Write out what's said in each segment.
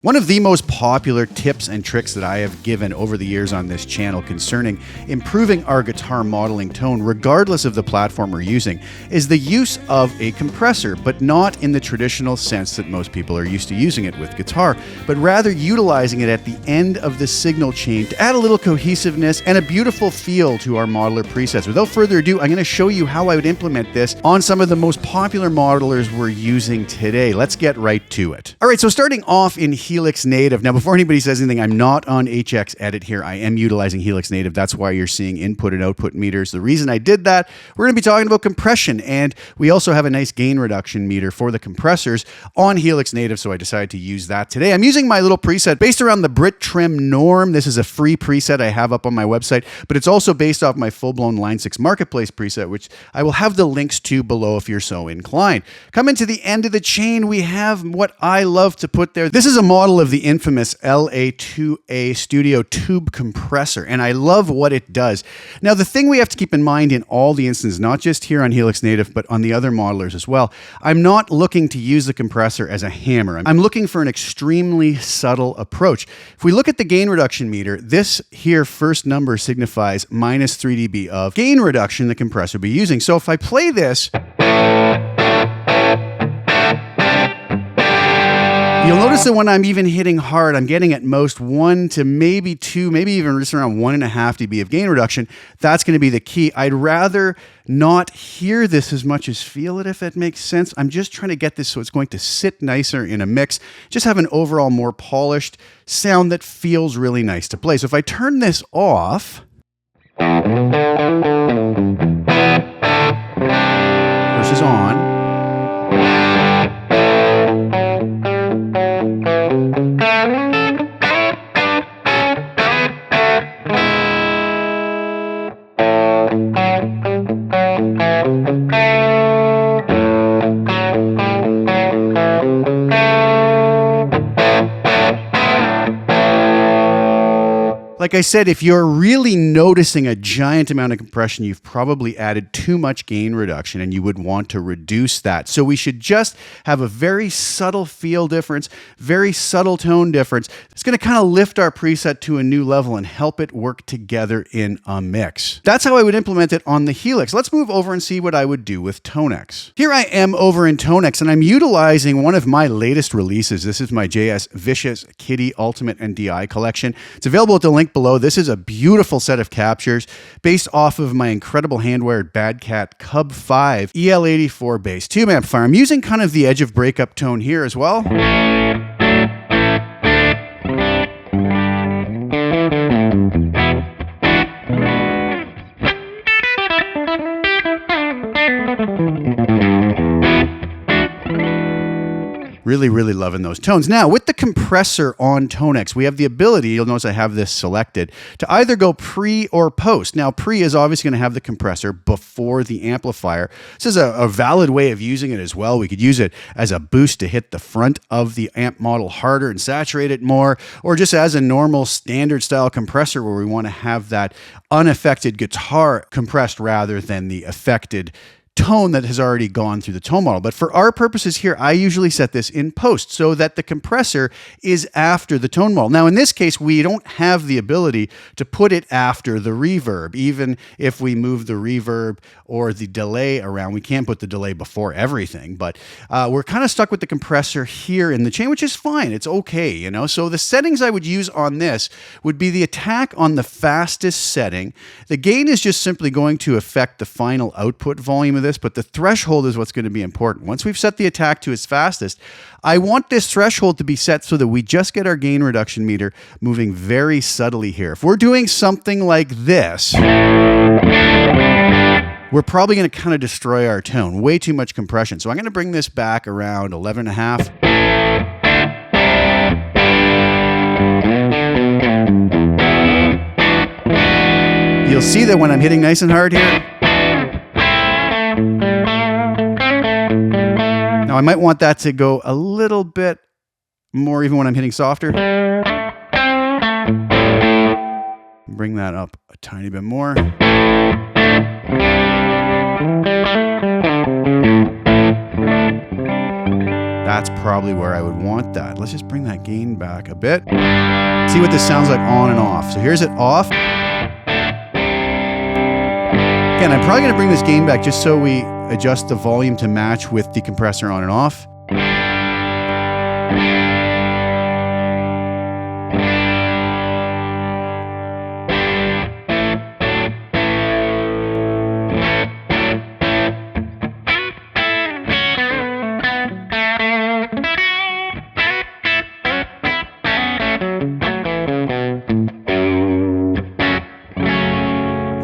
One of the most popular tips and tricks that I have given over the years on this channel concerning improving our guitar modeling tone, regardless of the platform we're using, is the use of a compressor, but not in the traditional sense that most people are used to using it with guitar, but rather utilizing it at the end of the signal chain to add a little cohesiveness and a beautiful feel to our modeler presets. Without further ado, I'm going to show you how I would implement this on some of the most popular modelers we're using today. Let's get right to it. All right, so starting off in Helix Native. Now, before anybody says anything, I'm not on HX Edit here. I am utilizing Helix Native. That's why you're seeing input and output meters. The reason I did that, we're going to be talking about compression, and we also have a nice gain reduction meter for the compressors on Helix Native, so I decided to use that today. I'm using my little preset based around the Brit Trim Norm. This is a free preset I have up on my website, but it's also based off my full-blown Line 6 Marketplace preset, which I will have the links to below if you're so inclined. Coming to the end of the chain, we have what I love to put there. This is a model of the infamous LA2A Studio Tube Compressor, and I love what it does. Now, the thing we have to keep in mind in all the instances, not just here on Helix Native, but on the other modelers as well, I'm not looking to use the compressor as a hammer. I'm looking for an extremely subtle approach. If we look at the gain reduction meter, this here first number signifies minus 3 dB of gain reduction the compressor will be using. So if I play this, you'll notice that when I'm even hitting hard, I'm getting at most 1 to maybe 2, maybe even just around 1.5 dB of gain reduction. That's going to be the key. I'd rather not hear this as much as feel it, if that makes sense. I'm just trying to get this so it's going to sit nicer in a mix, just have an overall more polished sound that feels really nice to play. So if I turn this off versus on, like I said, if you're really noticing a giant amount of compression, you've probably added too much gain reduction and you would want to reduce that. So we should just have a very subtle feel difference, very subtle tone difference. It's going to kind of lift our preset to a new level and help it work together in a mix. That's how I would implement it on the Helix. Let's move over and see what I would do with ToneX. Here I am over in ToneX, and I'm utilizing one of my latest releases. This is my JS Vicious Kitty Ultimate and DI collection. It's available at the link below. This is a beautiful set of captures based off of my incredible hand-wired Bad Cat Cub 5 EL84 bass tube amplifier. I'm using kind of the edge of breakup tone here as well. Really loving those tones. Now, with the compressor on ToneX, we have the ability, you'll notice I have this selected, to either go pre or post. Now, pre is obviously going to have the compressor before the amplifier. This is a valid way of using it as well. We could use it as a boost to hit the front of the amp model harder and saturate it more, or just as a normal standard style compressor where we want to have that unaffected guitar compressed rather than the affected tone that has already gone through the tone model. But for our purposes here, I usually set this in post so that the compressor is after the tone model. Now, in this case, we don't have the ability to put it after the reverb. Even if we move the reverb or the delay around, we can't put the delay before everything. But we're kind of stuck with the compressor here in the chain, which is fine. It's okay, you know? So the settings I would use on this would be the attack on the fastest setting. The gain is just simply going to affect the final output volume of this, but the threshold is what's going to be important. Once we've set the attack to its fastest, I want this threshold to be set so that we just get our gain reduction meter moving very subtly here. If we're doing something like this, we're probably going to kind of destroy our tone. Way too much compression. So I'm going to bring this back around 11.5. You'll see that when I'm hitting nice and hard here, now I might want that to go a little bit more even when I'm hitting softer. Bring that up a tiny bit more. That's probably where I would want that. Let's just bring that gain back a bit. See what this sounds like on and off. So here's it off. Again, I'm probably going to bring this gain back just so we adjust the volume to match with the compressor on and off.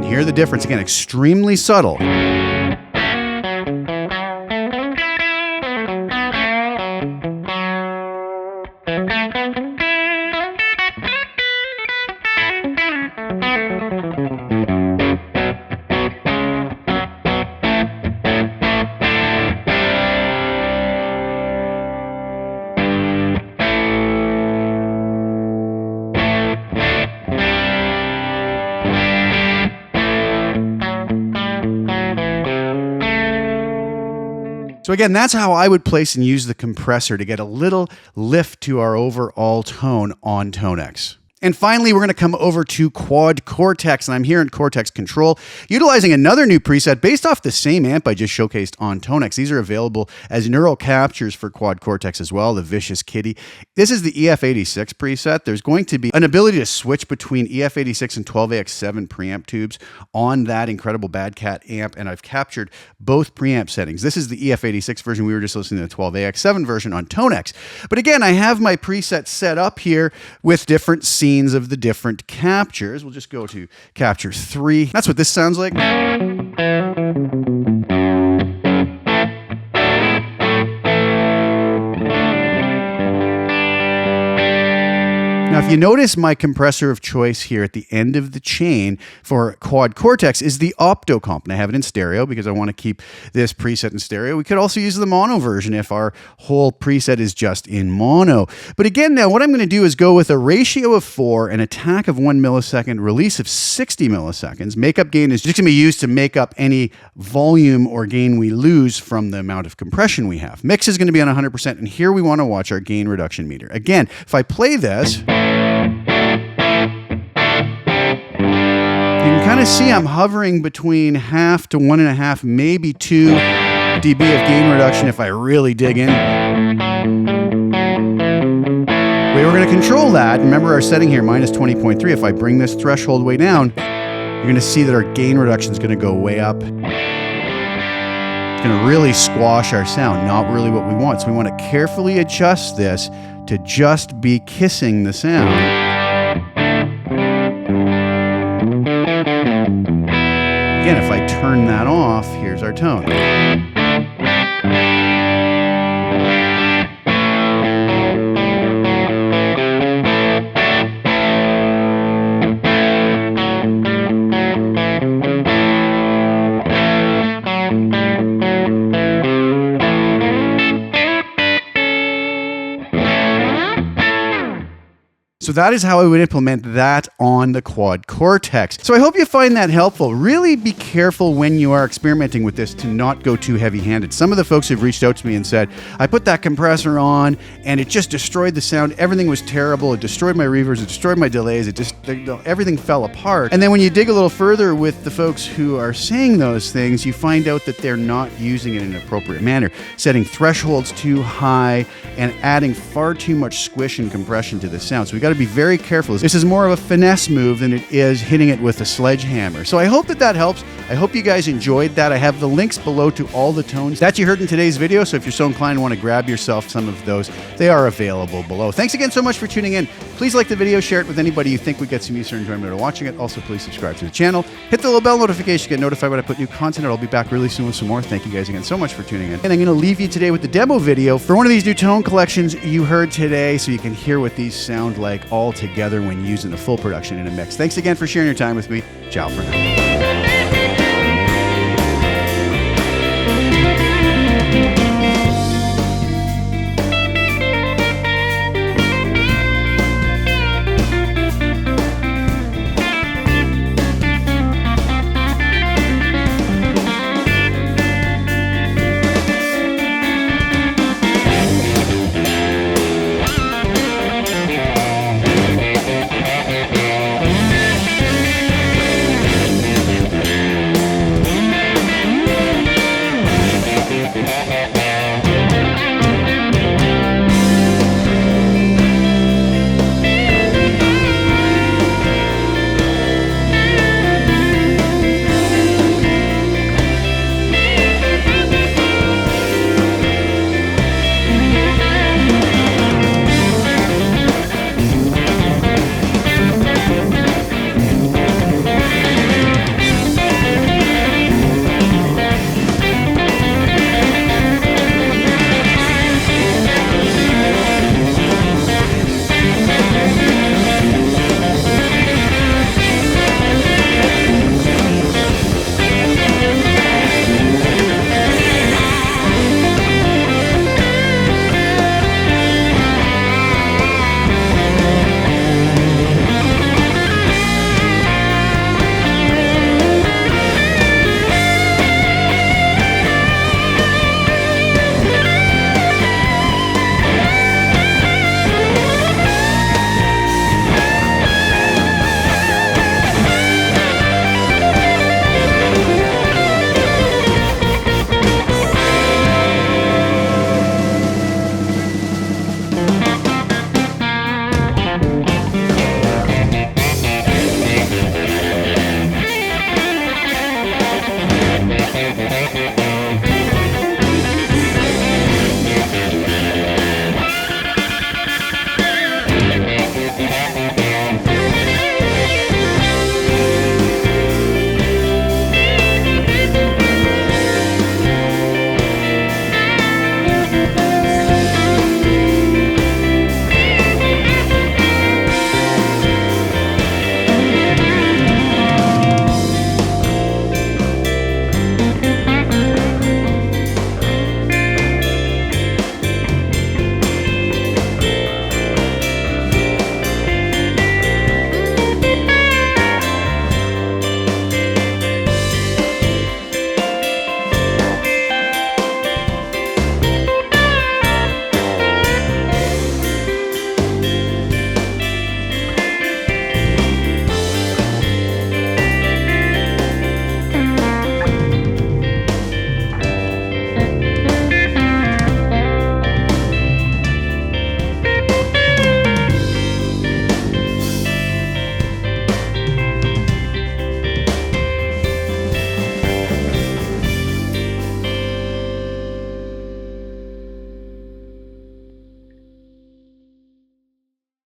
Hear the difference again, extremely subtle. So again, that's how I would place and use the compressor to get a little lift to our overall tone on ToneX. And finally, we're going to come over to Quad Cortex, and I'm here in Cortex Control, utilizing another new preset based off the same amp I just showcased on ToneX. These are available as neural captures for Quad Cortex as well, the Vicious Kitty. This is the EF86 preset. There's going to be an ability to switch between EF86 and 12AX7 preamp tubes on that incredible Bad Cat amp, and I've captured both preamp settings. This is the EF86 version. We were just listening to the 12AX7 version on ToneX. But again, I have my preset set up here with different scenes of the different captures. We'll just go to capture 3. That's what this sounds like. Now, if you notice, my compressor of choice here at the end of the chain for Quad Cortex is the Optocomp. And I have it in stereo because I want to keep this preset in stereo. We could also use the mono version if our whole preset is just in mono. But again, now what I'm going to do is go with a ratio of 4, an attack of 1 millisecond, release of 60 milliseconds. Makeup gain is just going to be used to make up any volume or gain we lose from the amount of compression we have. Mix is going to be on 100%, and here we want to watch our gain reduction meter. Again, if I play this, you can kind of see I'm hovering between 0.5 to 1.5, maybe 2 dB of gain reduction if I really dig in. We were going to control that. Remember our setting here, minus 20.3. If I bring this threshold way down, you're going to see that our gain reduction is going to go way up. It's going to really squash our sound, not really what we want. So we want to carefully adjust this to just be kissing the sound. Again, if I turn that off, here's our tone. So that is how I would implement that on the Quad Cortex. So I hope you find that helpful. Really be careful when you are experimenting with this to not go too heavy-handed. Some of the folks have reached out to me and said, I put that compressor on and it just destroyed the sound. Everything was terrible. It destroyed my reverbs. It destroyed my delays. It just, everything fell apart. And then when you dig a little further with the folks who are saying those things, you find out that they're not using it in an appropriate manner, setting thresholds too high and adding far too much squish and compression to the sound. So we got to be very careful. This is more of a finesse move than it is hitting it with a sledgehammer. So I hope that helps. I hope you guys enjoyed that. I have the links below to all the tones that you heard in today's video. So if you're so inclined and want to grab yourself some of those, they are available below. Thanks again so much for tuning in. Please like the video, share it with anybody you think would get some use or enjoyment out of watching it. Also, please subscribe to the channel. Hit the little bell notification to get notified when I put new content out. I'll be back really soon with some more. Thank you guys again so much for tuning in. And I'm going to leave you today with the demo video for one of these new tone collections you heard today so you can hear what these sound like all together when used in a full production in a mix. Thanks again for sharing your time with me. Ciao for now.